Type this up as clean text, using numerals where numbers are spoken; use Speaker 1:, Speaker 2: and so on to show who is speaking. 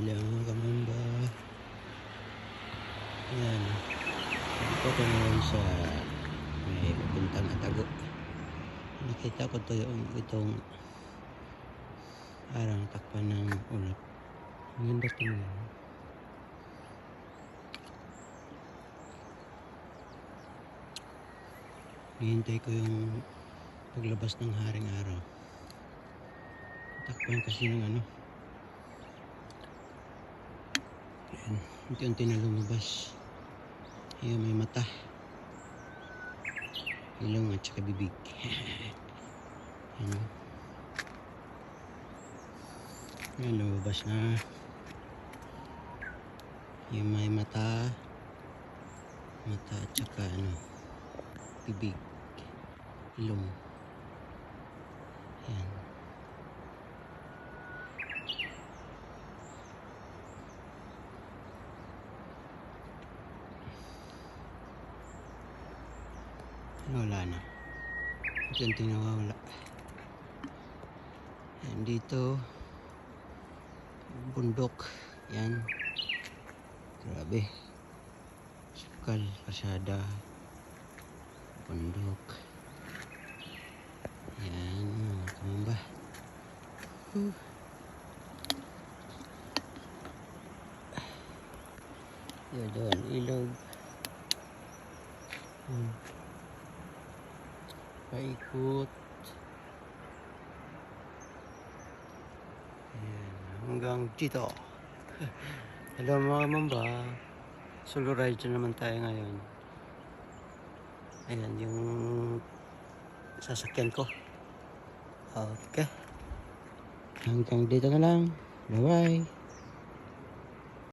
Speaker 1: Dili ang kamamba. Ayan. Dito ko ngayon sa may papuntang Atago. Nakita ko to itong parang takpan ng ulap. Ang ganda tingnan. Hihintay ko yung paglabas ng haring araw. Takpan kasi ng ano. Ayan, unti-unti na lumabas. Ayan, may mata, ilong at saka bibig. Ayan. Ayan, lumabas na. Ayan, may mata at saka ano, bibig, ilong. Ayan. Wala na. Unti-unti nawawala. Ayan, dito bundok. Yan. Grabe. Sukal, kasada, bundok. Yan, mga kamamba. Yan doon, ilog. Paikot. Ayan, hanggang dito. Hello mga mamba. Solo ride na naman tayo ngayon. Ayan yung sasakyan ko. Okay. Hanggang dito na lang. Bye bye.